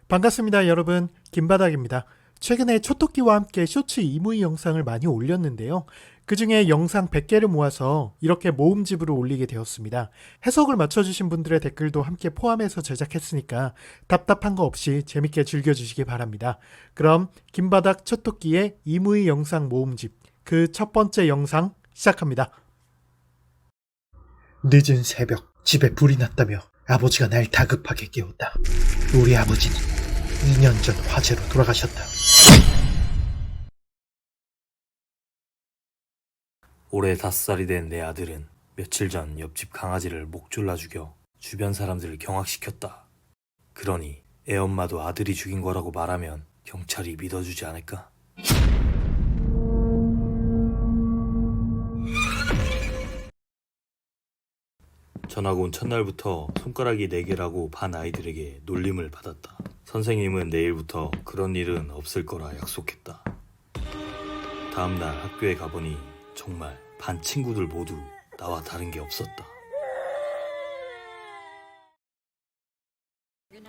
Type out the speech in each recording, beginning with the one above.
반갑습니다, 여러분. 김바닥입니다. 최근에 초토끼와 함께 쇼츠 이무이 영상을 많이 올렸는데요. 그 중에 영상 100개를 모아서 이렇게 모음집으로 올리게 되었습니다. 해석을 맞춰주신 분들의 댓글도 함께 포함해서 제작했으니까 답답한 거 없이 재밌게 즐겨주시기 바랍니다. 그럼 김바닥 초토끼의 이무이 영상 모음집, 그 첫 번째 영상 시작합니다. 늦은 새벽, 집에 불이 났다며 아버지가 날 다급하게 깨웠다. 우리 아버지는 2년 전 화재로 돌아가셨다. 올해 5살이 된 내 아들은 며칠 전 옆집 강아지를 목 졸라 죽여 주변 사람들을 경악시켰다. 그러니 애엄마도 아들이 죽인 거라고 말하면 경찰이 믿어주지 않을까? 전학 온 첫날부터 손가락이 4개라고 반 아이들에게 놀림을 받았다. 선생님은 내일부터 그런 일은 없을 거라 약속했다. 다음날 학교에 가보니 정말 반 친구들 모두 나와 다른 게 없었다.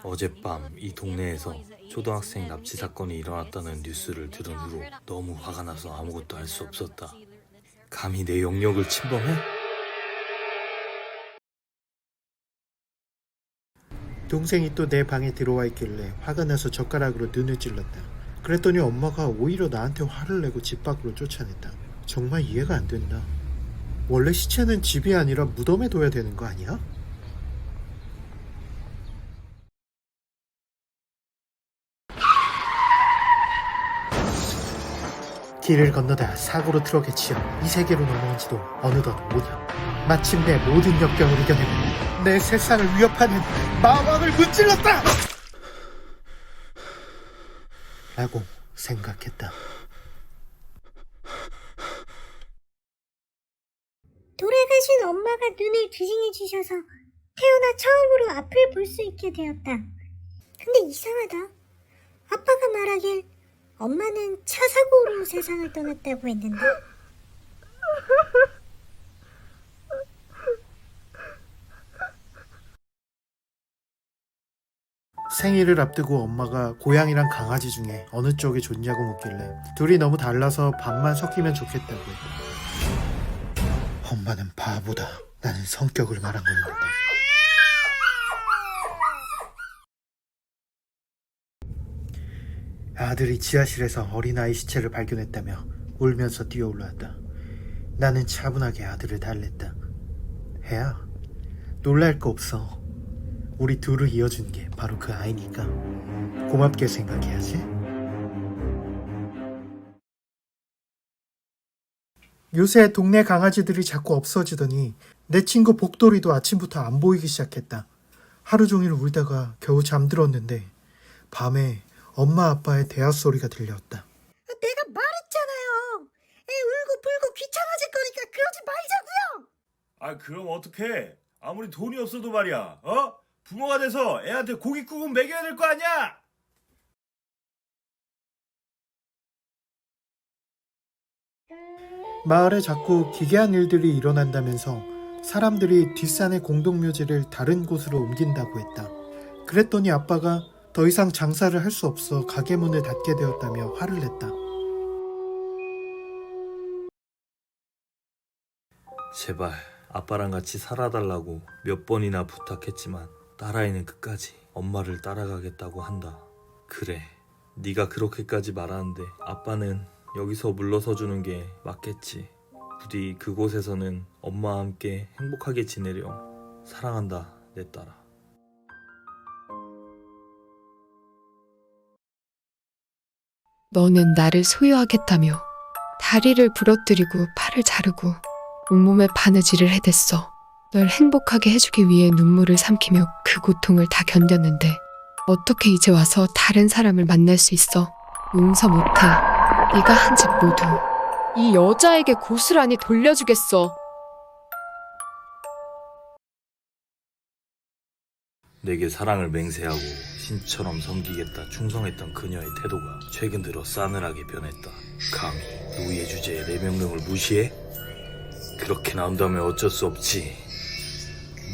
어젯밤 이 동네에서 초등학생 납치 사건이 일어났다는 뉴스를 들은 후로 너무 화가 나서 아무것도 할 수 없었다. 감히 내 영역을 침범해? 동생이 또 내 방에 들어와 있길래 화가 나서 젓가락으로 눈을 찔렀다. 그랬더니 엄마가 오히려 나한테 화를 내고 집 밖으로 쫓아냈다. 정말 이해가 안 된다. 원래 시체는 집이 아니라 무덤에 둬야 되는 거 아니야? 길을 건너다 사고로 트럭에 치여 이 세계로 넘어온 지도 어느덧 5년. 마침내 모든 역경을 이겨내고 내 세상을 위협하는 마왕을 문질렀다! 라고 생각했다. 돌아가신 엄마가 눈을 기증해 주셔서 태어나 처음으로 앞을 볼 수 있게 되었다. 근데 이상하다. 아빠가 말하길 엄마는 차 사고로 세상을 떠났다고 했는데. 생일을 앞두고 엄마가 고양이랑 강아지 중에 어느 쪽이 좋냐고 묻길래 둘이 너무 달라서 반만 섞이면 좋겠다고 했다. 엄마는 바보다. 나는 성격을 말한 거였는데. 아들이 지하실에서 어린아이 시체를 발견했다며 울면서 뛰어 올라왔다. 나는 차분하게 아들을 달랬다. 혜야, 놀랄 거 없어. 우리 둘을 이어준 게 바로 그 아이니까 고맙게 생각해야지. 요새 동네 강아지들이 자꾸 없어지더니 내 친구 복돌이도 아침부터 안 보이기 시작했다. 하루 종일 울다가 겨우 잠들었는데 밤에 엄마 아빠의 대화 소리가 들려왔다. 내가 말했잖아요. 애 울고 불고 귀찮아질 거니까 그러지 말자고요. 아, 그럼 어떡해? 아무리 돈이 없어도 말이야. 부모가 돼서 애한테 고깃 국은 먹여야 될 거 아니야? 마을에 자꾸 기괴한 일들이 일어난다면서 사람들이 뒷산의 공동묘지를 다른 곳으로 옮긴다고 했다. 그랬더니 아빠가 더 이상 장사를 할 수 없어 가게 문을 닫게 되었다며 화를 냈다. 제발 아빠랑 같이 살아달라고 몇 번이나 부탁했지만 딸아이는 끝까지 엄마를 따라가겠다고 한다. 그래, 네가 그렇게까지 말하는데 아빠는 여기서 물러서 주는 게 맞겠지. 부디 그곳에서는 엄마와 함께 행복하게 지내렴. 사랑한다, 내 딸아. 너는 나를 소유하겠다며 다리를 부러뜨리고 팔을 자르고 온몸에 바느질을 해댔어. 널 행복하게 해주기 위해 눈물을 삼키며 그 고통을 다 견뎠는데 어떻게 이제 와서 다른 사람을 만날 수 있어? 용서 못해. 네가 한 짓 모두 이 여자에게 고스란히 돌려주겠어. 내게 사랑을 맹세하고 신처럼 섬기겠다 충성했던 그녀의 태도가 최근 들어 싸늘하게 변했다. 감히 노예 주제에 내 명령을 무시해? 그렇게 나온다면 어쩔 수 없지.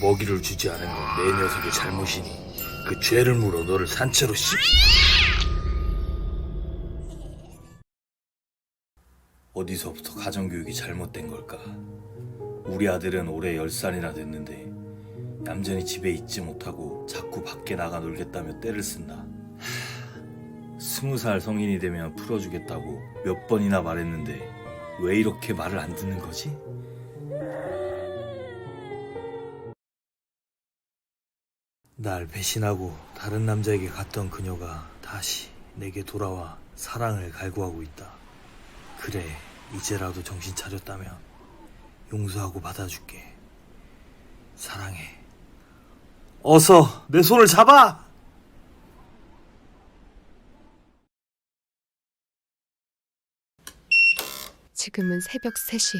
먹이를 주지 않은 건 내 녀석의 잘못이니 그 죄를 물어 너를 산채로 어디서부터 가정교육이 잘못된 걸까? 우리 아들은 올해 10살이나 됐는데 얌전히 집에 있지 못하고 자꾸 밖에 나가 놀겠다며 떼를 쓴다. 20살 성인이 되면 풀어주겠다고 몇 번이나 말했는데 왜 이렇게 말을 안 듣는 거지? 날 배신하고 다른 남자에게 갔던 그녀가 다시 내게 돌아와 사랑을 갈구하고 있다. 그래, 이제라도 정신 차렸다면 용서하고 받아줄게. 사랑해. 어서 내 손을 잡아! 지금은 새벽 3시.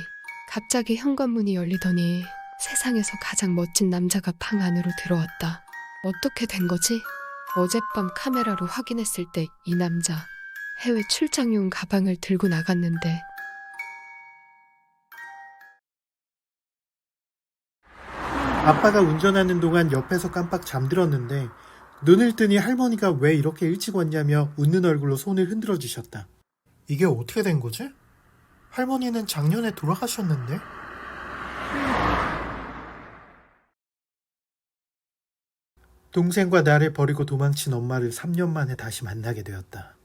갑자기 현관문이 열리더니 세상에서 가장 멋진 남자가 방 안으로 들어왔다. 어떻게 된 거지? 어젯밤 카메라로 확인했을 때 이 남자 해외 출장용 가방을 들고 나갔는데 아빠가 운전하는 동안 옆에서 깜빡 잠들었는데 눈을 뜨니 할머니가 왜 이렇게 일찍 왔냐며 웃는 얼굴로 손을 흔들어 주셨다. 이게 어떻게 된 거지? 할머니는 작년에 돌아가셨는데? 동생과 나를 버리고 도망친 엄마를 3년 만에 다시 만나게 되었다.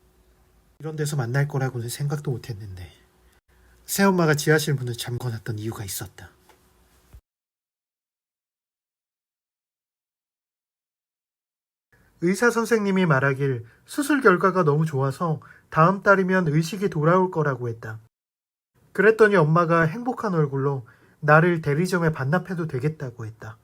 이런 데서 만날 거라고는 생각도 못했는데 새엄마가 지하실 문을 잠궈놨던 이유가 있었다. 의사 선생님이 말하길 수술 결과가 너무 좋아서 다음 달이면 의식이 돌아올 거라고 했다. 그랬더니 엄마가 행복한 얼굴로 나를 대리점에 반납해도 되겠다고 했다.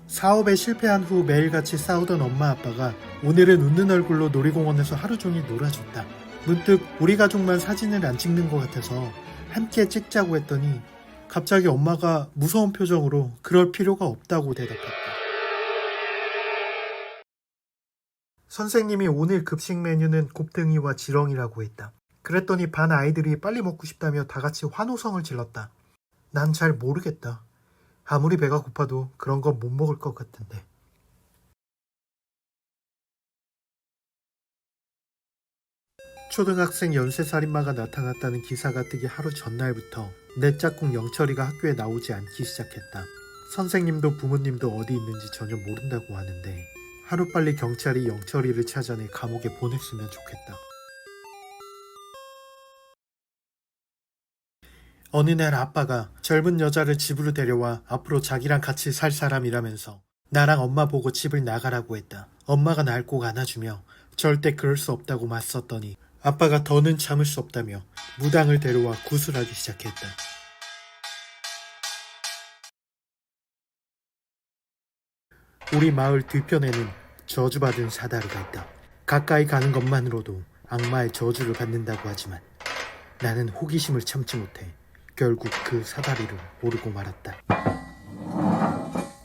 사업에 실패한 후 매일같이 싸우던 엄마 아빠가 오늘은 웃는 얼굴로 놀이공원에서 하루 종일 놀아줬다. 문득 우리 가족만 사진을 안 찍는 것 같아서 함께 찍자고 했더니 갑자기 엄마가 무서운 표정으로 그럴 필요가 없다고 대답했다. 선생님이 오늘 급식 메뉴는 곱등이와 지렁이라고 했다. 그랬더니 반 아이들이 빨리 먹고 싶다며 다 같이 환호성을 질렀다. 난 잘 모르겠다. 아무리 배가 고파도 그런 건 못 먹을 것 같은데. 초등학생 연쇄살인마가 나타났다는 기사가 뜨기 하루 전날부터 내 짝꿍 영철이가 학교에 나오지 않기 시작했다. 선생님도 부모님도 어디 있는지 전혀 모른다고 하는데 하루빨리 경찰이 영철이를 찾아내 감옥에 보냈으면 좋겠다. 어느 날 아빠가 젊은 여자를 집으로 데려와 앞으로 자기랑 같이 살 사람이라면서 나랑 엄마 보고 집을 나가라고 했다. 엄마가 날 꼭 안아주며 절대 그럴 수 없다고 맞섰더니 아빠가 더는 참을 수 없다며 무당을 데려와 구술하기 시작했다. 우리 마을 뒤편에는 저주받은 사다리가 있다. 가까이 가는 것만으로도 악마의 저주를 받는다고 하지만 나는 호기심을 참지 못해 결국 그 사다리를 오르고 말았다.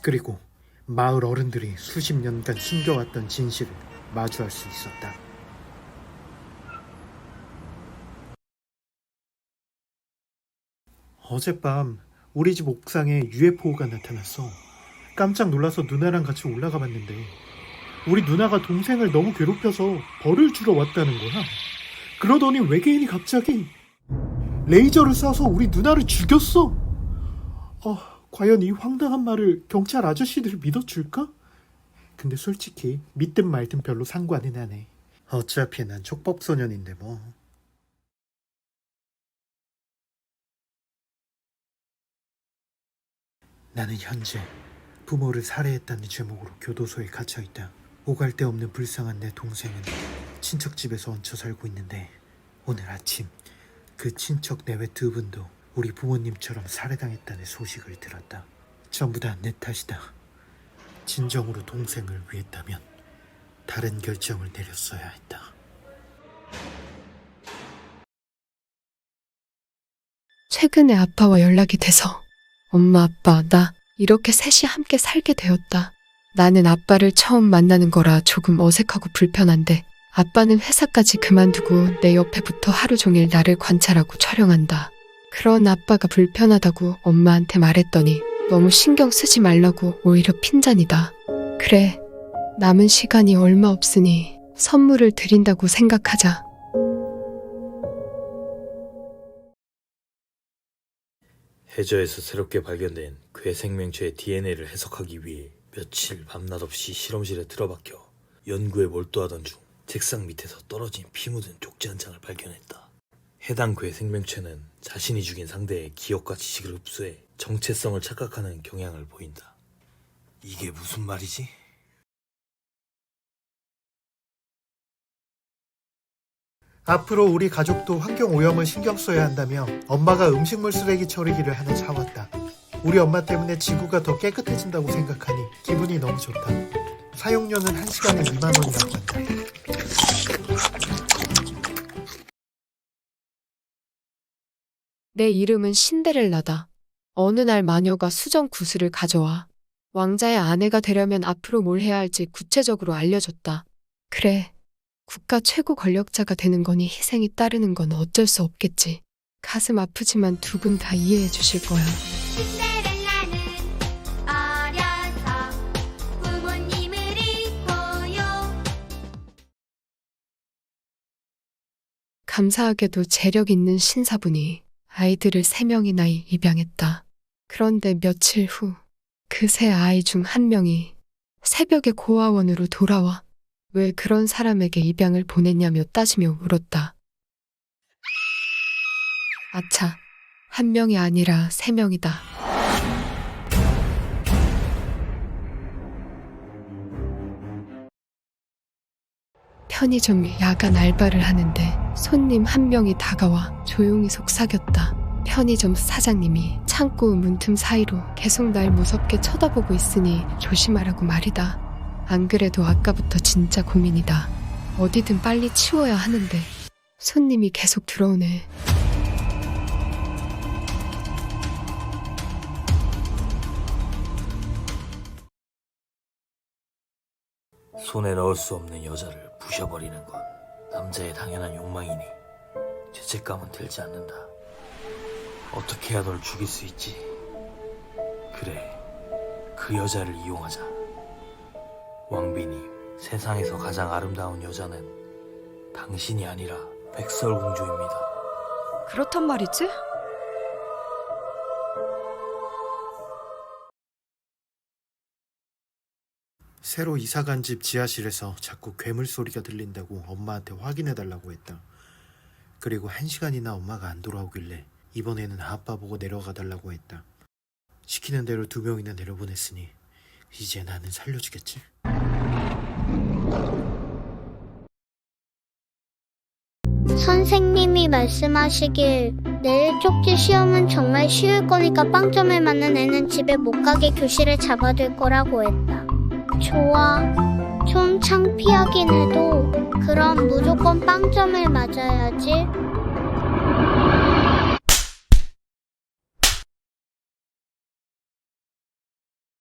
그리고 마을 어른들이 수십 년간 숨겨왔던 진실을 마주할 수 있었다. 어젯밤 우리 집 옥상에 UFO가 나타났어. 깜짝 놀라서 누나랑 같이 올라가 봤는데 우리 누나가 동생을 너무 괴롭혀서 벌을 주러 왔다는 거야. 그러더니 외계인이 갑자기 레이저를 쏴서 우리 누나를 죽였어. 과연 이 황당한 말을 경찰 아저씨들이 믿어줄까? 근데 솔직히 믿든 말든 별로 상관은 안 해. 어차피 난 촉법소년인데 뭐. 나는 현재 부모를 살해했다는 제목으로 교도소에 갇혀있다. 오갈 데 없는 불쌍한 내 동생은 친척집에서 얹혀 살고 있는데 오늘 아침 그 친척 내외 두 분도 우리 부모님처럼 살해당했다는 소식을 들었다. 전부 다 내 탓이다. 진정으로 동생을 위했다면 다른 결정을 내렸어야 했다. 최근에 아빠와 연락이 돼서 엄마, 아빠, 나 이렇게 셋이 함께 살게 되었다. 나는 아빠를 처음 만나는 거라 조금 어색하고 불편한데 아빠는 회사까지 그만두고 내 옆에 붙어 하루 종일 나를 관찰하고 촬영한다. 그런 아빠가 불편하다고 엄마한테 말했더니 너무 신경 쓰지 말라고 오히려 핀잔이다. 그래, 남은 시간이 얼마 없으니 선물을 드린다고 생각하자. 해저에서 새롭게 발견된 괴 생명체의 DNA를 해석하기 위해 며칠 밤낮 없이 실험실에 틀어박혀 연구에 몰두하던 중 책상 밑에서 떨어진 피 묻은 쪽지 한 장을 발견했다. 해당 괴 생명체는 자신이 죽인 상대의 기억과 지식을 흡수해 정체성을 착각하는 경향을 보인다. 이게 무슨 말이지? 앞으로 우리 가족도 환경 오염을 신경 써야 한다며 엄마가 음식물 쓰레기 처리기를 하나 사왔다. 우리 엄마 때문에 지구가 더 깨끗해진다고 생각하니 기분이 너무 좋다. 사용료는 1시간에 2만 원이라고 한다. 내 이름은 신데렐라다. 어느 날 마녀가 수정 구슬을 가져와 왕자의 아내가 되려면 앞으로 뭘 해야 할지 구체적으로 알려줬다. 그래, 국가 최고 권력자가 되는 거니 희생이 따르는 건 어쩔 수 없겠지. 가슴 아프지만 두 분 다 이해해 주실 거야. 신데렐라는 어려서 부모님을 잃고요. 감사하게도 재력 있는 신사분이 아이들을 3명이나 입양했다. 그런데 며칠 후 그 세 아이 중 한 명이 새벽에 고아원으로 돌아와 왜 그런 사람에게 입양을 보냈냐며 따지며 울었다. 아차, 한 명이 아니라 3명이다. 편의점 야간 알바를 하는데 손님 한 명이 다가와 조용히 속삭였다. 편의점 사장님이 창고 문틈 사이로 계속 날 무섭게 쳐다보고 있으니 조심하라고 말이다. 안 그래도 아까부터 진짜 고민이다. 어디든 빨리 치워야 하는데 손님이 계속 들어오네. 손에 넣을 수 없는 여자를 부셔버리는 건 남자의 당연한 욕망이니 죄책감은 들지 않는다. 어떻게 해야 널 죽일 수 있지? 그래, 그 여자를 이용하자. 왕비님, 세상에서 가장 아름다운 여자는 당신이 아니라 백설공주입니다. 그렇단 말이지? 새로 이사간 집 지하실에서 자꾸 괴물 소리가 들린다고 엄마한테 확인해달라고 했다. 그리고 1시간이나 엄마가 안 돌아오길래 이번에는 아빠 보고 내려가달라고 했다. 시키는 대로 2명이나 내려보냈으니 이제 나는 살려주겠지? 선생님이 말씀하시길 내일 쪽지 시험은 정말 쉬울 거니까 빵점을 맞는 애는 집에 못 가게 교실에 잡아둘 거라고 했다. 좋아. 좀 창피하긴 해도 그럼 무조건 빵점을 맞아야지.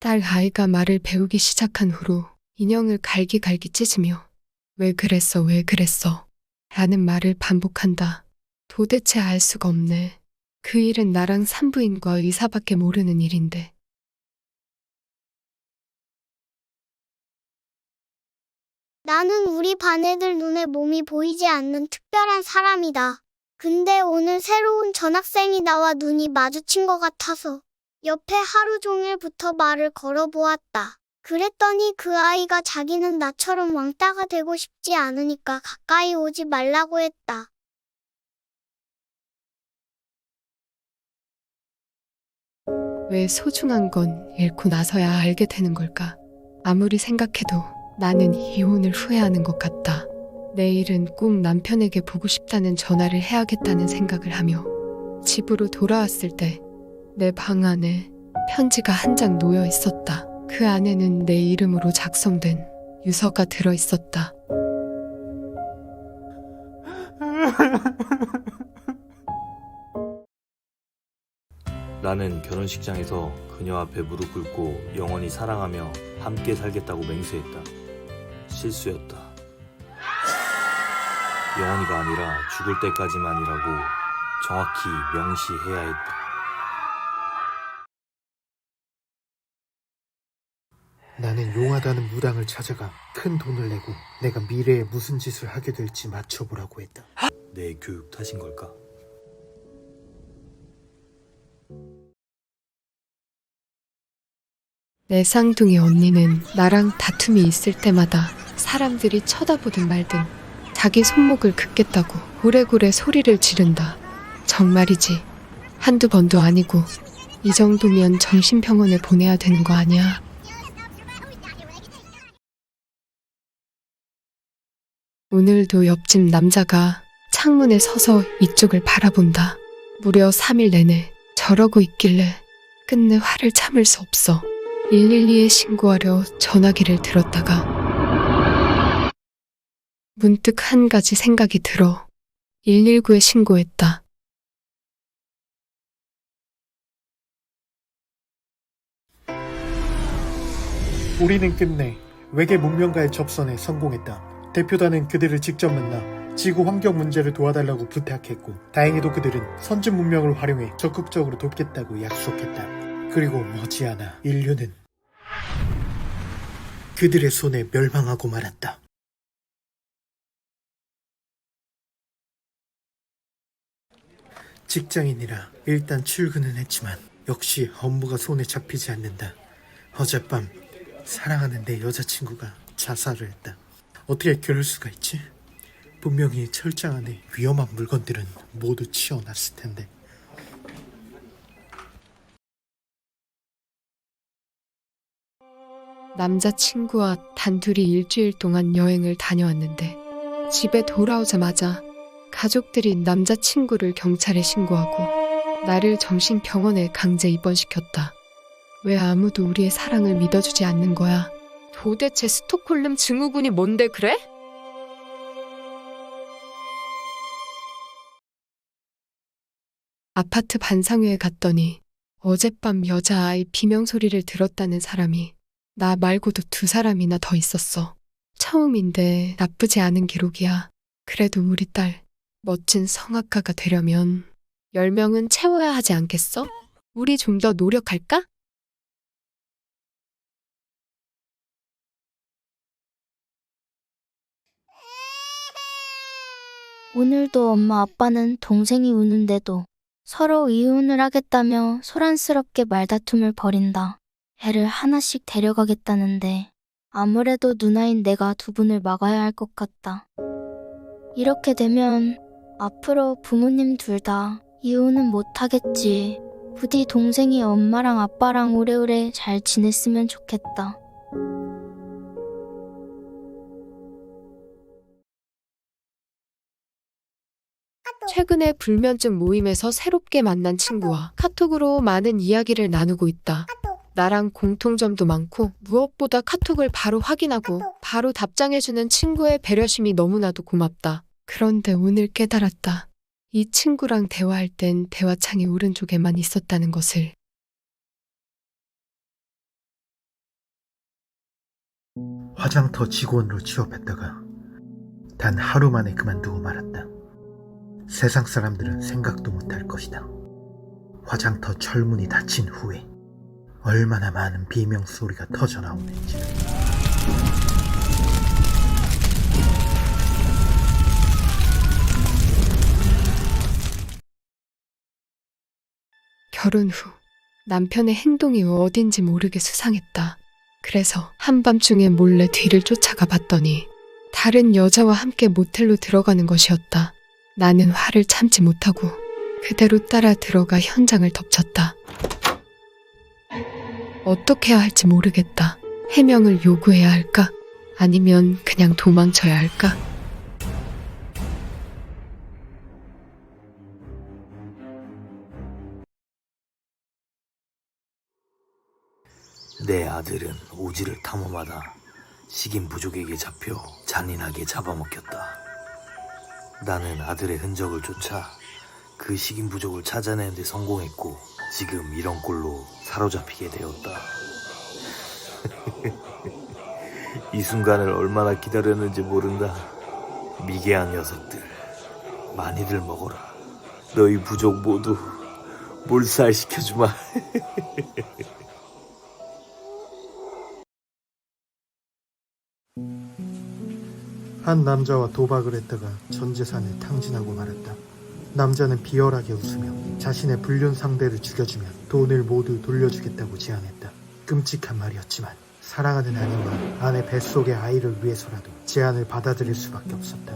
딸 아이가 말을 배우기 시작한 후로 인형을 갈기갈기 찢으며 왜 그랬어 왜 그랬어 라는 말을 반복한다. 도대체 알 수가 없네. 그 일은 나랑 산부인과 의사밖에 모르는 일인데. 나는 우리 반 애들 눈에 몸이 보이지 않는 특별한 사람이다. 근데 오늘 새로운 전학생이 나와 눈이 마주친 것 같아서 옆에 하루 종일부터 말을 걸어보았다. 그랬더니 그 아이가 자기는 나처럼 왕따가 되고 싶지 않으니까 가까이 오지 말라고 했다. 왜 소중한 건 잃고 나서야 알게 되는 걸까? 아무리 생각해도 나는 이혼을 후회하는 것 같다. 내일은 꼭 남편에게 보고 싶다는 전화를 해야겠다는 생각을 하며 집으로 돌아왔을 때 내 방 안에 편지가 한 장 놓여 있었다. 그 안에는 내 이름으로 작성된 유서가 들어 있었다. 나는 결혼식장에서 그녀 앞에 무릎 꿇고 영원히 사랑하며 함께 살겠다고 맹세했다. 실수였다. 영원히가 아니라 죽을 때까지만이라고 정확히 명시해야 했다. 나는 용하다는 무당을 찾아가 큰 돈을 내고 내가 미래에 무슨 짓을 하게 될지 맞춰보라고 했다. 내 교육 탓인 걸까? 내 쌍둥이 언니는 나랑 다툼이 있을 때마다 사람들이 쳐다보든 말든 자기 손목을 긋겠다고 고래고래 소리를 지른다. 정말이지. 한두 번도 아니고 이 정도면 정신병원에 보내야 되는 거 아니야? 오늘도 옆집 남자가 창문에 서서 이쪽을 바라본다. 무려 3일 내내 저러고 있길래 끝내 화를 참을 수 없어 112에 신고하려 전화기를 들었다가 문득 한 가지 생각이 들어 119에 신고했다. 우리는 끝내 외계 문명과의 접선에 성공했다. 대표단은 그들을 직접 만나 지구 환경 문제를 도와달라고 부탁했고 다행히도 그들은 선진 문명을 활용해 적극적으로 돕겠다고 약속했다. 그리고 머지않아 인류는 그들의 손에 멸망하고 말았다. 직장인이라 일단 출근은 했지만 역시 업무가 손에 잡히지 않는다. 어젯밤 사랑하는 내 여자친구가 자살을 했다. 어떻게 그럴 수가 있지? 분명히 철장 안에 위험한 물건들은 모두 치워놨을 텐데. 남자친구와 단둘이 일주일 동안 여행을 다녀왔는데 집에 돌아오자마자 가족들이 남자친구를 경찰에 신고하고 나를 정신병원에 강제 입원시켰다. 왜 아무도 우리의 사랑을 믿어주지 않는 거야? 도대체 스톡홀름 증후군이 뭔데 그래? 아파트 반상회에 갔더니 어젯밤 여자아이 비명소리를 들었다는 사람이 나 말고도 2사람이나 더 있었어. 처음인데 나쁘지 않은 기록이야. 그래도 우리 딸 멋진 성악가가 되려면 10명은 채워야 하지 않겠어? 우리 좀 더 노력할까? 오늘도 엄마 아빠는 동생이 우는데도 서로 이혼을 하겠다며 소란스럽게 말다툼을 벌인다. 애를 하나씩 데려가겠다는데 아무래도 누나인 내가 두 분을 막아야 할 것 같다. 이렇게 되면 앞으로 부모님 둘 다 이혼은 못하겠지. 부디 동생이 엄마랑 아빠랑 오래오래 잘 지냈으면 좋겠다. 최근에 불면증 모임에서 새롭게 만난 친구와 카톡으로 많은 이야기를 나누고 있다. 나랑 공통점도 많고 무엇보다 카톡을 바로 확인하고 바로 답장해주는 친구의 배려심이 너무나도 고맙다. 그런데 오늘 깨달았다. 이 친구랑 대화할 땐 대화창이 오른쪽에만 있었다는 것을. 화장터 직원으로 취업했다가 단 하루 만에 그만두고 말았다. 세상 사람들은 생각도 못할 것이다. 화장터 철문이 닫힌 후에 얼마나 많은 비명 소리가 터져 나오는지. 결혼 후 남편의 행동이 어딘지 모르게 수상했다. 그래서 한밤중에 몰래 뒤를 쫓아가 봤더니 다른 여자와 함께 모텔로 들어가는 것이었다. 나는 화를 참지 못하고 그대로 따라 들어가 현장을 덮쳤다. 어떻게 해야 할지 모르겠다. 해명을 요구해야 할까? 아니면 그냥 도망쳐야 할까? 내 아들은 오지를 탐험하다 식인 부족에게 잡혀 잔인하게 잡아먹혔다. 나는 아들의 흔적을 쫓아 그 식인 부족을 찾아내는 데 성공했고 지금 이런 꼴로 사로잡히게 되었다. 이 순간을 얼마나 기다렸는지 모른다. 미개한 녀석들, 많이들 먹어라. 너희 부족 모두 몰살시켜주마. 한 남자와 도박을 했다가 전 재산을 탕진하고 말았다. 남자는 비열하게 웃으며 자신의 불륜 상대를 죽여주면 돈을 모두 돌려주겠다고 제안했다. 끔찍한 말이었지만 사랑하는 아내와 아내 뱃속의 아이를 위해서라도 제안을 받아들일 수밖에 없었다.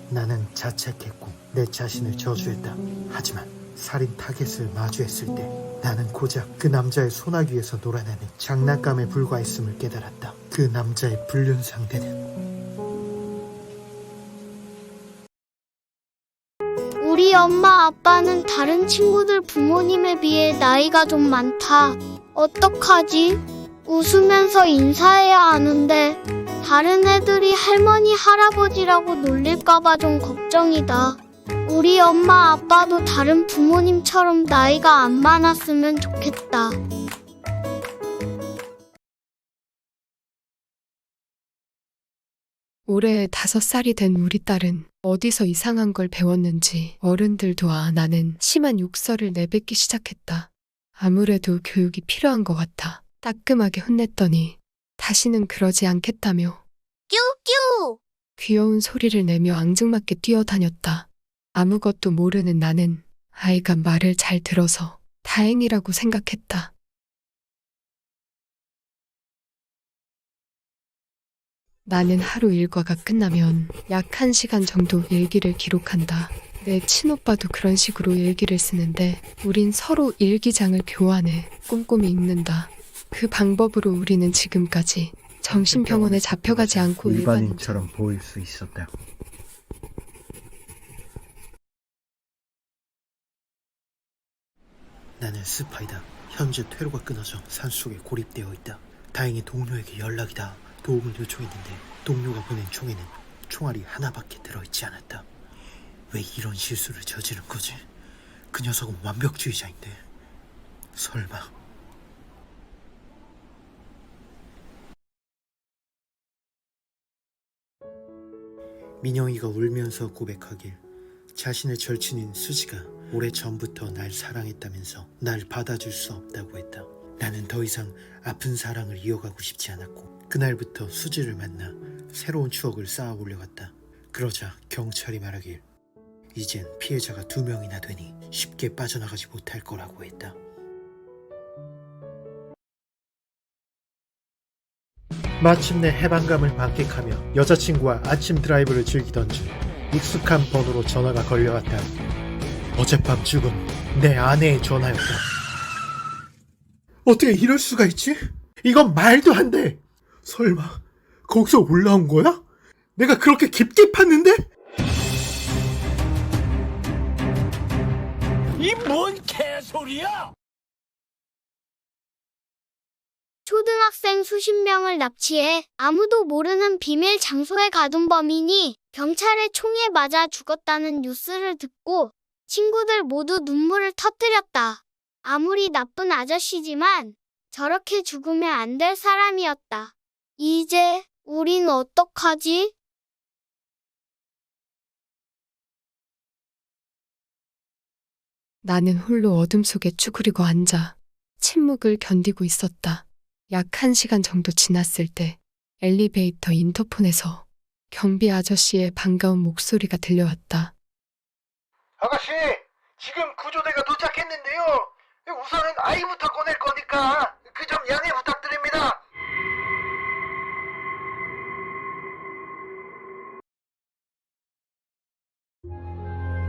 나는 자책했고 내 자신을 저주했다. 하지만 살인 타겟을 마주했을 때 나는 고작 그 남자의 소나기에서 놀아내는 장난감에 불과했음을 깨달았다. 그 남자의 불륜 상대는 우리 엄마 아빠는 다른 친구들 부모님에 비해 나이가 좀 많다. 어떡하지? 웃으면서 인사해야 하는데 다른 애들이 할머니 할아버지라고 놀릴까봐 좀 걱정이다. 우리 엄마 아빠도 다른 부모님처럼 나이가 안 많았으면 좋겠다. 올해 5살이 된 우리 딸은 어디서 이상한 걸 배웠는지 어른들도 나는 심한 욕설을 내뱉기 시작했다. 아무래도 교육이 필요한 것 같아. 따끔하게 혼냈더니 다시는 그러지 않겠다며 뀨뀨! 귀여운 소리를 내며 앙증맞게 뛰어다녔다. 아무것도 모르는 나는 아이가 말을 잘 들어서 다행이라고 생각했다. 나는 하루 일과가 끝나면 약 1시간 정도 일기를 기록한다. 내 친오빠도 그런 식으로 일기를 쓰는데 우린 서로 일기장을 교환해 꼼꼼히 읽는다. 그 방법으로 우리는 지금까지 정신병원에 잡혀가지 않고 일반인처럼 보일 수 있었다. 나는 스파이다. 현재 퇴로가 끊어져 산속에 고립되어 있다. 다행히 동료에게 연락이다. 도움을 요청했는데 동료가 보낸 총에는 총알이 하나밖에 들어있지 않았다. 왜 이런 실수를 저지른 거지? 그 녀석은 완벽주의자인데 설마. 민영이가 울면서 고백하길 자신의 절친인 수지가 오래전부터 날 사랑했다면서 날 받아줄 수 없다고 했다. 나는 더 이상 아픈 사랑을 이어가고 싶지 않았고 그날부터 수지를 만나 새로운 추억을 쌓아 올려갔다. 그러자 경찰이 말하길 이젠 피해자가 2명이나 되니 쉽게 빠져나가지 못할 거라고 했다. 마침내 해방감을 만끽하며 여자친구와 아침 드라이브를 즐기던 중 익숙한 번호로 전화가 걸려왔다. 어젯밤 죽은 내 아내의 전화였다. 어떻게 이럴 수가 있지? 이건 말도 안 돼. 설마 거기서 올라온 거야? 내가 그렇게 깊게 팠는데? 이 뭔 개소리야? 초등학생 수십 명을 납치해 아무도 모르는 비밀 장소에 가둔 범인이 경찰의 총에 맞아 죽었다는 뉴스를 듣고 친구들 모두 눈물을 터뜨렸다. 아무리 나쁜 아저씨지만 저렇게 죽으면 안 될 사람이었다. 이제 우린 어떡하지? 나는 홀로 어둠 속에 쭈그리고 앉아 침묵을 견디고 있었다. 약 1시간 정도 지났을 때 엘리베이터 인터폰에서 경비 아저씨의 반가운 목소리가 들려왔다. 아가씨, 지금 구조대가 도착했는데요. 우선은 아이부터 꺼낼 거니까 그 점 양해 부탁드립니다.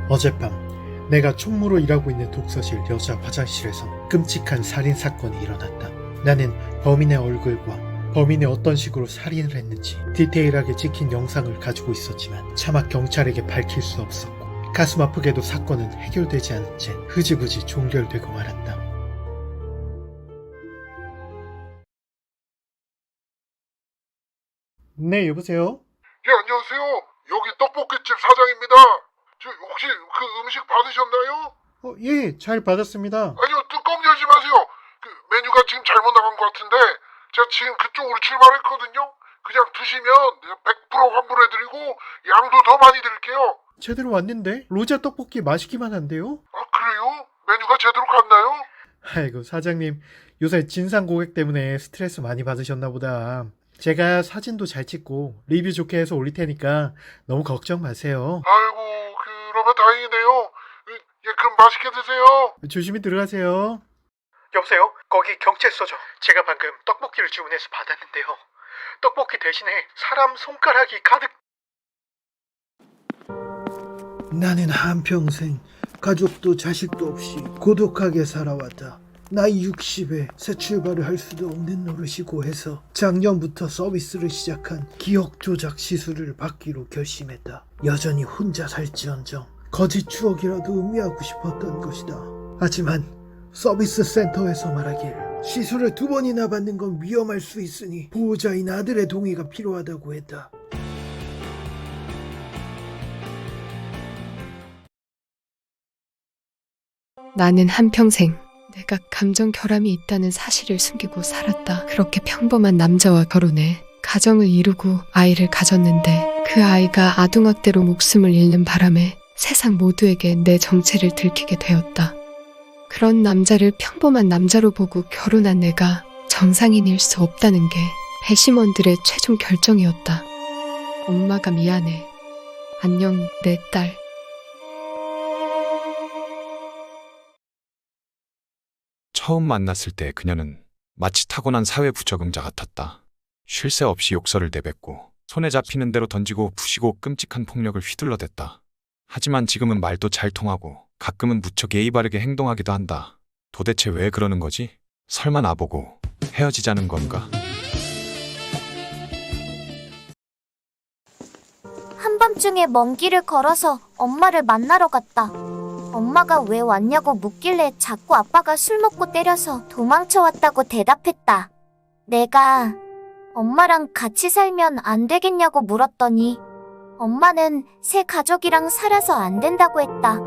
어젯밤 내가 총무로 일하고 있는 독서실 여자 화장실에서 끔찍한 살인사건이 일어났다. 나는 범인의 얼굴과 범인이 어떤 식으로 살인을 했는지 디테일하게 찍힌 영상을 가지고 있었지만 차마 경찰에게 밝힐 수 없었고 가슴 아프게도 사건은 해결되지 않은 채 흐지부지 종결되고 말았다. 네, 여보세요? 예, 안녕하세요. 여기 떡볶이집 사장입니다. 저 혹시 그 음식 받으셨나요? 예, 잘 받았습니다. 아니요, 뚜껑 열지 마세요. 그 메뉴가 지금 잘못 나간 것 같은데 제가 지금 그쪽으로 출발했거든요. 그냥 드시면 내가 100% 환불해드리고 양도 더 많이 드릴게요. 제대로 왔는데? 로제 떡볶이 맛있기만 한데요? 아, 그래요? 메뉴가 제대로 갔나요? 아이고, 사장님. 요새 진상 고객 때문에 스트레스 많이 받으셨나 보다. 제가 사진도 잘 찍고 리뷰 좋게 해서 올릴 테니까 너무 걱정 마세요. 아이고, 그러면 다행이네요. 예, 그럼 맛있게 드세요. 조심히 들어가세요. 여보세요? 거기 경찰서죠. 제가 방금 떡볶이를 주문해서 받았는데요. 떡볶이 대신에 사람 손가락이 가득... 나는 한평생 가족도 자식도 없이 고독하게 살아왔다. 나이 60에 새 출발을 할 수도 없는 노릇이고 해서 작년부터 서비스를 시작한 기억 조작 시술을 받기로 결심했다. 여전히 혼자 살지언정 거짓 추억이라도 음미하고 싶었던 것이다. 하지만 서비스 센터에서 말하길 시술을 2번이나 받는 건 위험할 수 있으니 보호자인 아들의 동의가 필요하다고 했다. 나는 한평생 내가 감정 결함이 있다는 사실을 숨기고 살았다. 그렇게 평범한 남자와 결혼해 가정을 이루고 아이를 가졌는데 그 아이가 아동학대로 목숨을 잃는 바람에 세상 모두에게 내 정체를 들키게 되었다. 그런 남자를 평범한 남자로 보고 결혼한 내가 정상인일 수 없다는 게 배심원들의 최종 결정이었다. 엄마가 미안해. 안녕, 내 딸. 처음 만났을 때 그녀는 마치 타고난 사회 부적응자 같았다. 쉴 새 없이 욕설을 내뱉고 손에 잡히는 대로 던지고 부시고 끔찍한 폭력을 휘둘러댔다. 하지만 지금은 말도 잘 통하고 가끔은 무척 예의 바르게 행동하기도 한다. 도대체 왜 그러는 거지? 설마 나보고 헤어지자는 건가? 한밤중에 먼 길을 걸어서 엄마를 만나러 갔다. 엄마가 왜 왔냐고 묻길래 자꾸 아빠가 술 먹고 때려서 도망쳐 왔다고 대답했다. 내가 엄마랑 같이 살면 안 되겠냐고 물었더니 엄마는 새 가족이랑 살아서 안 된다고 했다.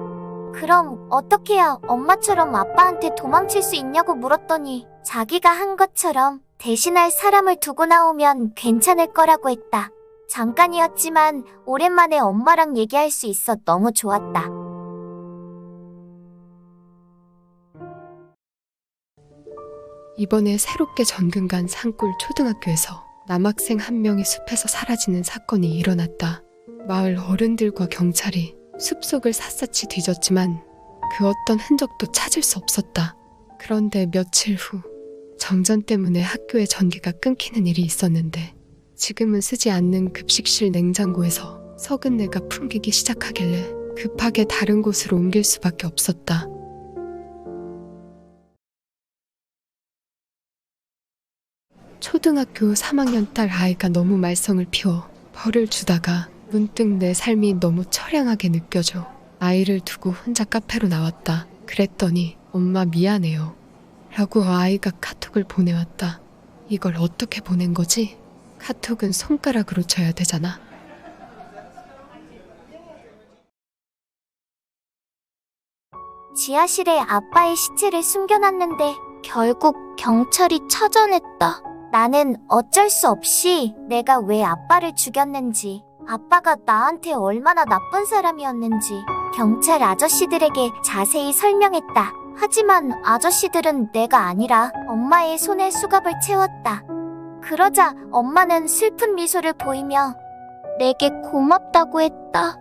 그럼 어떻게 해야 엄마처럼 아빠한테 도망칠 수 있냐고 물었더니 자기가 한 것처럼 대신할 사람을 두고 나오면 괜찮을 거라고 했다. 잠깐이었지만 오랜만에 엄마랑 얘기할 수 있어 너무 좋았다. 이번에 새롭게 전근 간 산골 초등학교에서 남학생 한 명이 숲에서 사라지는 사건이 일어났다. 마을 어른들과 경찰이 숲속을 샅샅이 뒤졌지만 그 어떤 흔적도 찾을 수 없었다. 그런데 며칠 후 정전 때문에 학교의 전기가 끊기는 일이 있었는데 지금은 쓰지 않는 급식실 냉장고에서 썩은 내가 풍기기 시작하길래 급하게 다른 곳으로 옮길 수밖에 없었다. 초등학교 3학년 딸 아이가 너무 말썽을 피워 벌을 주다가 문득 내 삶이 너무 처량하게 느껴져 아이를 두고 혼자 카페로 나왔다. 그랬더니 엄마 미안해요 라고 아이가 카톡을 보내왔다. 이걸 어떻게 보낸 거지? 카톡은 손가락으로 쳐야 되잖아. 지하실에 아빠의 시체를 숨겨놨는데 결국 경찰이 찾아냈다. 나는 어쩔 수 없이 내가 왜 아빠를 죽였는지, 아빠가 나한테 얼마나 나쁜 사람이었는지 경찰 아저씨들에게 자세히 설명했다. 하지만 아저씨들은 내가 아니라 엄마의 손에 수갑을 채웠다. 그러자 엄마는 슬픈 미소를 보이며 내게 고맙다고 했다.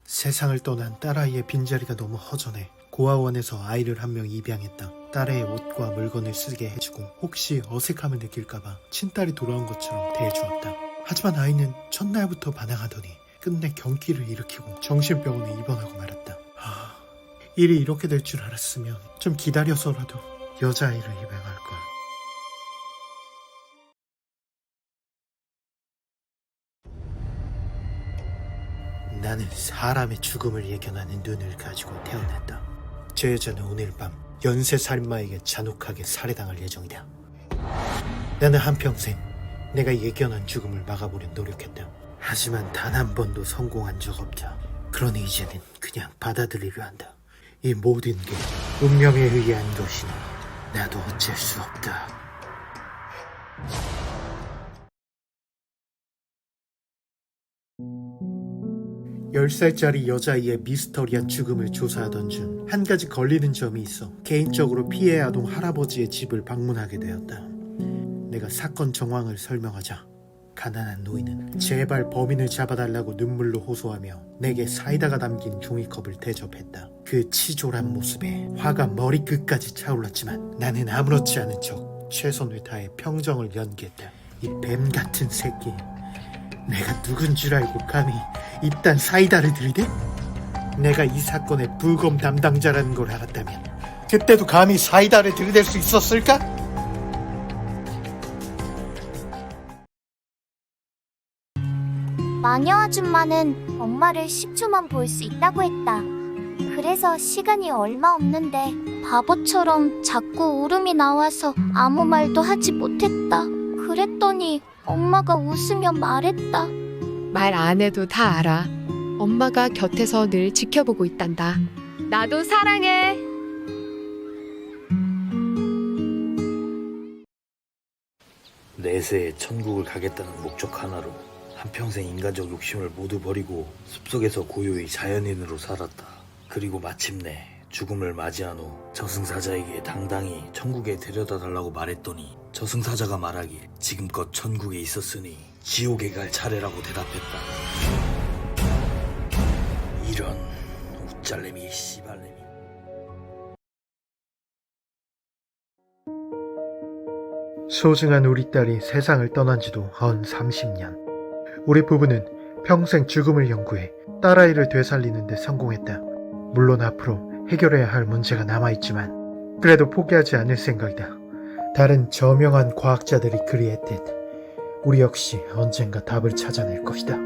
세상을 떠난 딸아이의 빈자리가 너무 허전해. 고아원에서 아이를 한 명 입양했다. 딸의 옷과 물건을 쓰게 해주고 혹시 어색함을 느낄까봐 친딸이 돌아온 것처럼 대해주었다. 하지만 아이는 첫날부터 반항하더니 끝내 경기를 일으키고 정신병원에 입원하고 말았다. 일이 이렇게 될 줄 알았으면 좀 기다려서라도 여자아이를 입양할걸. 나는 사람의 죽음을 예견하는 눈을 가지고 태어났다. 저 여자는 오늘 밤 연쇄살인마에게 잔혹하게 살해당할 예정이다. 나는 한평생 내가 예견한 죽음을 막아보려 노력했다. 하지만 단 한 번도 성공한 적 없다. 그러니 이제는 그냥 받아들이려 한다. 이 모든 게 운명에 의한 것이니 나도 어쩔 수 없다. 열 살짜리 여자아이의 미스터리한 죽음을 조사하던 중 한 가지 걸리는 점이 있어 개인적으로 피해 아동 할아버지의 집을 방문하게 되었다. 내가 사건 정황을 설명하자 가난한 노인은 제발 범인을 잡아달라고 눈물로 호소하며 내게 사이다가 담긴 종이컵을 대접했다. 그 치졸한 모습에 화가 머리끝까지 차올랐지만 나는 아무렇지 않은 척 최선을 다해 평정을 연기했다. 이 뱀 같은 새끼, 내가 누군 줄 알고 감히 이딴 사이다를 들이대? 내가 이 사건의 불검 담당자라는 걸 알았다면 그때도 감히 사이다를 들이댈 수 있었을까? 마녀 아줌마는 엄마를 10초만 볼 수 있다고 했다. 그래서 시간이 얼마 없는데 바보처럼 자꾸 울음이 나와서 아무 말도 하지 못했다. 그랬더니 엄마가 웃으며 말했다. 말 안 해도 다 알아. 엄마가 곁에서 늘 지켜보고 있단다. 나도 사랑해. 내세에 천국을 가겠다는 목적 하나로 한평생 인간적 욕심을 모두 버리고 숲속에서 고요히 자연인으로 살았다. 그리고 마침내 죽음을 맞이한 후 저승사자에게 당당히 천국에 데려다 달라고 말했더니 저승사자가 말하길 지금껏 천국에 있었으니 지옥에 갈 차례라고 대답했다. 이런 우짤내미 씨발내미. 소중한 우리 딸이 세상을 떠난 지도 언 30년. 우리 부부는 평생 죽음을 연구해 딸아이를 되살리는 데 성공했다. 물론 앞으로 해결해야 할 문제가 남아있지만 그래도 포기하지 않을 생각이다. 다른 저명한 과학자들이 그리했듯 우리 역시 언젠가 답을 찾아낼 것이다.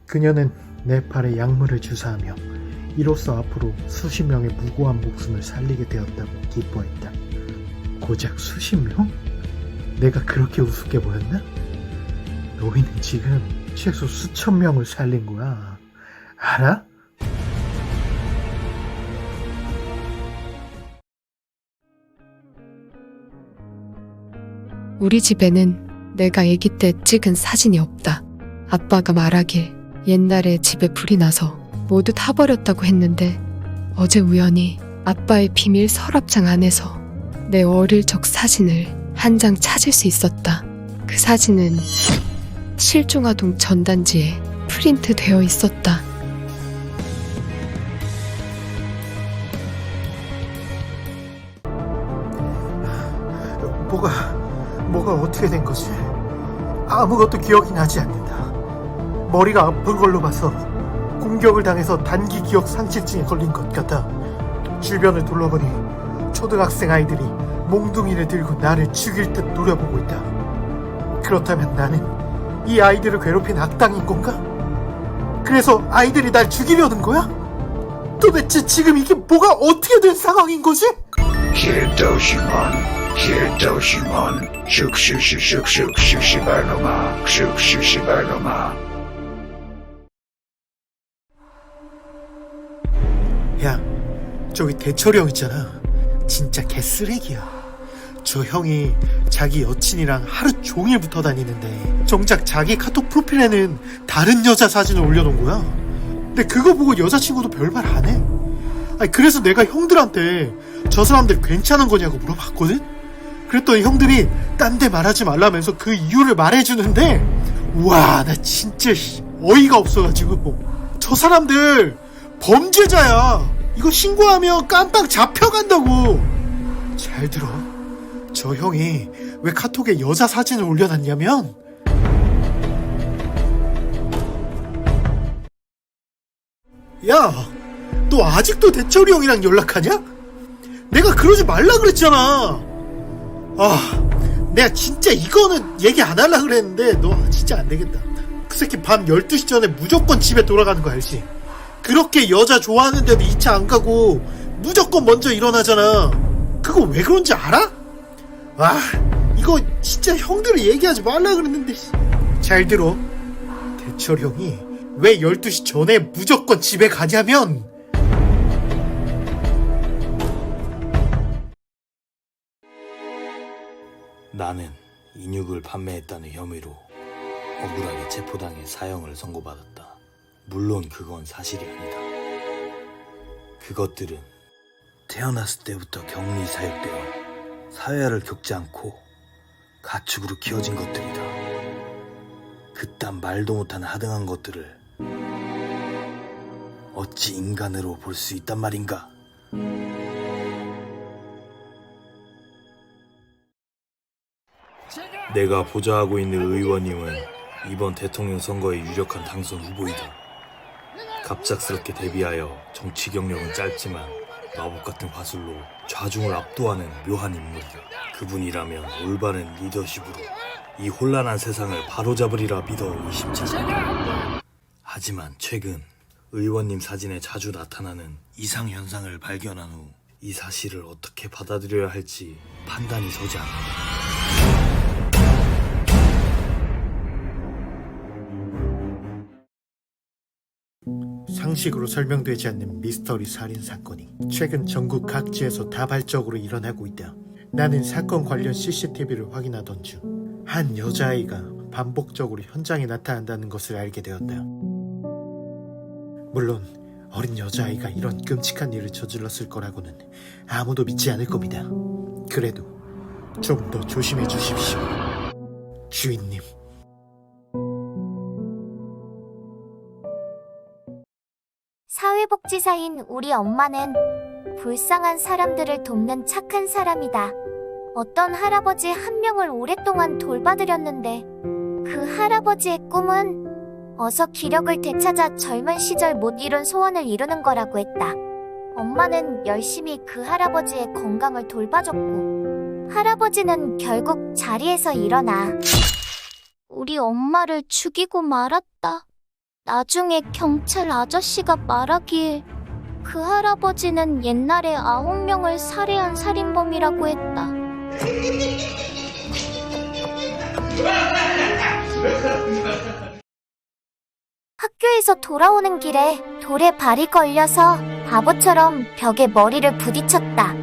그녀는 내 팔에 약물을 주사하며 이로써 앞으로 수십 명의 무고한 목숨을 살리게 되었다고 기뻐했다. 고작 수십 명? 내가 그렇게 우습게 보였나? 너희는 지금 최소 수천 명을 살린 거야. 알아? 우리 집에는 내가 아기 때 찍은 사진이 없다. 아빠가 말하길 옛날에 집에 불이 나서 모두 타버렸다고 했는데 어제 우연히 아빠의 비밀 서랍장 안에서 내 어릴 적 사진을 한 장 찾을 수 있었다. 그 사진은 실종아동 전단지에 프린트 되어 있었다. 뭐가 어떻게 된 거지? 아무것도 기억이 나지 않는다. 머리가 아픈 걸로 봐서 공격을 당해서 단기 기억 상실증에 걸린 것 같다. 주변을 둘러보니 초등학생 아이들이 몽둥이를 들고 나를 죽일 듯 노려보고 있다. 그렇다면 나는 이 아이들을 괴롭힌 악당인 건가? 그래서 아이들이 날 죽이려는 거야? 도대체 지금 이게 뭐가 어떻게 된 상황인 거지? 실도시몬 슉슉슉슉슉슉슉슉시발로마 야, 저기 대철이 형 있잖아. 진짜 개쓰레기야. 저 형이 자기 여친이랑 하루 종일 붙어 다니는데 정작 자기 카톡 프로필에는 다른 여자 사진을 올려놓은 거야. 근데 그거 보고 여자친구도 별말 안 해. 아니, 그래서 내가 형들한테 저 사람들 괜찮은 거냐고 물어봤거든? 그랬더니 형들이 딴 데 말하지 말라면서 그 이유를 말해주는데 우와, 나 진짜 어이가 없어가지고. 저 사람들 범죄자야. 이거 신고하면 깜빡 잡혀간다고. 잘 들어. 저 형이 왜 카톡에 여자 사진을 올려놨냐면 야, 너 아직도 대철이 형이랑 연락하냐? 내가 그러지 말라 그랬잖아. 내가 진짜 이거는 얘기 안 하려고 그랬는데 너 진짜 안 되겠다. 그 새끼 밤 12시 전에 무조건 집에 돌아가는 거 알지? 그렇게 여자 좋아하는데도 2차 안 가고 무조건 먼저 일어나잖아. 그거 왜 그런지 알아? 이거 진짜 형들이 얘기하지 말라 그랬는데. 잘 들어. 대철 형이 왜 12시 전에 무조건 집에 가냐면 나는 인육을 판매했다는 혐의로 억울하게 체포당해 사형을 선고받았다. 물론 그건 사실이 아니다. 그것들은 태어났을 때부터 격리 사육되어 사회화를 겪지 않고 가축으로 키워진 것들이다. 그딴 말도 못하는 하등한 것들을 어찌 인간으로 볼 수 있단 말인가? 내가 보좌하고 있는 의원님은 이번 대통령 선거의 유력한 당선 후보이다. 갑작스럽게 데뷔하여 정치 경력은 짧지만 마법 같은 화술로 좌중을 압도하는 묘한 인물이다. 그분이라면 올바른 리더십으로 이 혼란한 세상을 바로잡으리라 믿어 의심치 않는다. 하지만 최근 의원님 사진에 자주 나타나는 이상현상을 발견한 후 이 사실을 어떻게 받아들여야 할지 판단이 서지 않는다. 상식으로 설명되지 않는 미스터리 살인 사건이 최근 전국 각지에서 다발적으로 일어나고 있다. 나는 사건 관련 CCTV를 확인하던 중 한 여자아이가 반복적으로 현장에 나타난다는 것을 알게 되었다. 물론 어린 여자아이가 이런 끔찍한 일을 저질렀을 거라고는 아무도 믿지 않을 겁니다. 그래도 좀 더 조심해 주십시오, 주인님. 사회복지사인 우리 엄마는 불쌍한 사람들을 돕는 착한 사람이다. 어떤 할아버지 한 명을 오랫동안 돌봐드렸는데 그 할아버지의 꿈은 어서 기력을 되찾아 젊은 시절 못 이룬 소원을 이루는 거라고 했다. 엄마는 열심히 그 할아버지의 건강을 돌봐줬고 할아버지는 결국 자리에서 일어나 우리 엄마를 죽이고 말았다. 나중에 경찰 아저씨가 말하길 그 할아버지는 옛날에 9명을 살해한 살인범이라고 했다. 학교에서 돌아오는 길에 돌에 발이 걸려서 바보처럼 벽에 머리를 부딪혔다.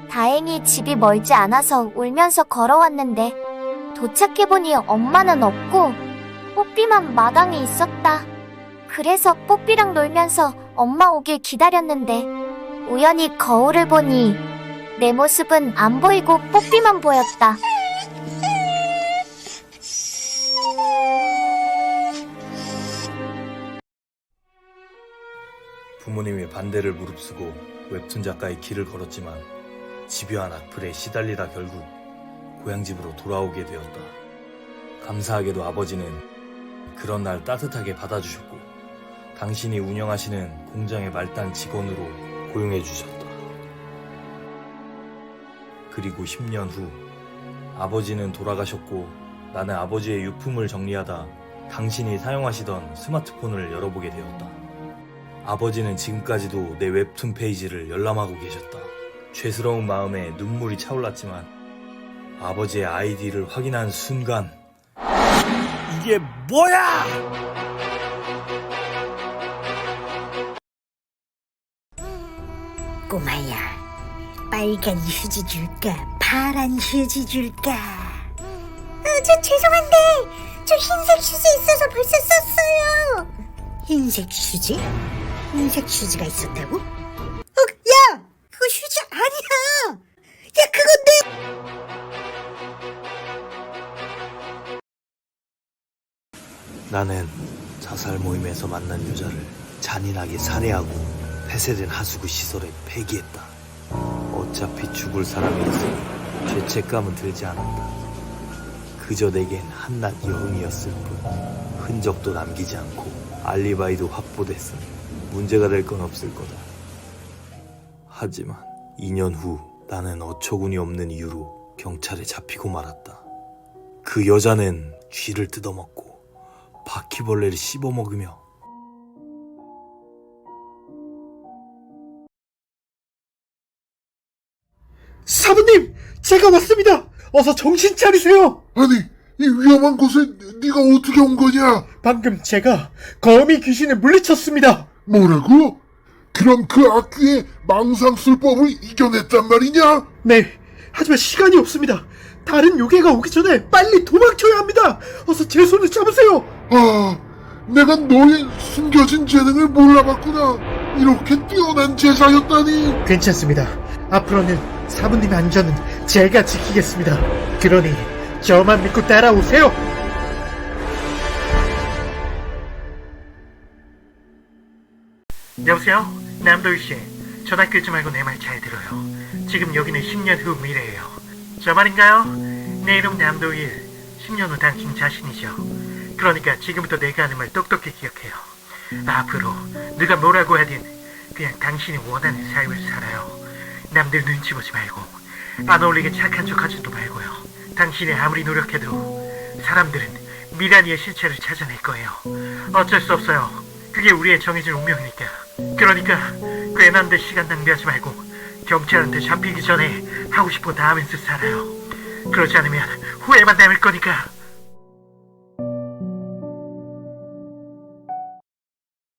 다행히 집이 멀지 않아서 울면서 걸어왔는데 도착해보니 엄마는 없고 뽀삐만 마당에 있었다. 그래서 뽀삐랑 놀면서 엄마 오길 기다렸는데 우연히 거울을 보니 내 모습은 안 보이고 뽀삐만 보였다. 부모님의 반대를 무릅쓰고 웹툰 작가의 길을 걸었지만 집요한 악플에 시달리다 결국 고향집으로 돌아오게 되었다. 감사하게도 아버지는 그런 날 따뜻하게 받아주셨고 당신이 운영하시는 공장의 말단 직원으로 고용해 주셨다. 그리고 10년 후 아버지는 돌아가셨고 나는 아버지의 유품을 정리하다 당신이 사용하시던 스마트폰을 열어보게 되었다. 아버지는 지금까지도 내 웹툰 페이지를 열람하고 계셨다. 죄스러운 마음에 눈물이 차올랐지만 아버지의 아이디를 확인한 순간 이게 뭐야! 꼬마야, 빨간 휴지 줄까? 파란 휴지 줄까? 저 죄송한데 저 흰색 휴지 있어서 벌써 썼어요. 흰색 휴지? 흰색 휴지가 있었다고? 야! 그거 휴지 아니야! 야, 그건 나는 자살 모임에서 만난 여자를 잔인하게 살해하고 폐쇄된 하수구 시설에 폐기했다. 어차피 죽을 사람이 있으니 죄책감은 들지 않았다. 그저 내겐 한낱 여흥이었을 뿐 흔적도 남기지 않고 알리바이도 확보됐으니 문제가 될 건 없을 거다. 하지만 2년 후 나는 어처구니 없는 이유로 경찰에 잡히고 말았다. 그 여자는 쥐를 뜯어먹고 바퀴벌레를 씹어먹으며 사부님, 제가 왔습니다. 어서 정신 차리세요. 아니, 이 위험한 곳에 네가 어떻게 온 거냐? 방금 제가 거미 귀신을 물리쳤습니다. 뭐라고? 그럼 그 악귀의 망상술법을 이겨냈단 말이냐? 네, 하지만 시간이 없습니다. 다른 요괴가 오기 전에 빨리 도망쳐야 합니다. 어서 제 손을 잡으세요. 아, 내가 너의 숨겨진 재능을 몰라봤구나. 이렇게 뛰어난 제자였다니. 괜찮습니다. 앞으로는 사부님의 안전은 제가 지키겠습니다. 그러니 저만 믿고 따라오세요. 여보세요? 남도희씨, 전화 끊지 말고 내 말 잘 들어요. 지금 여기는 10년 후 미래예요. 저 말인가요? 내 이름 남도일. 10년 후 당신 자신이죠. 그러니까 지금부터 내가 하는 말 똑똑히 기억해요. 앞으로 누가 뭐라고 하든 그냥 당신이 원하는 삶을 살아요. 남들 눈치 보지 말고 안 어울리게 착한 척 하지도 말고요. 당신이 아무리 노력해도 사람들은 미란이의 실체를 찾아낼 거예요. 어쩔 수 없어요. 그게 우리의 정해진 운명이니까. 그러니까 괜한데 시간 낭비하지 말고 경찰한테 잡히기 전에 하고 싶은 거 다 하면서 살아요. 그러지 않으면 후회만 남을 거니까.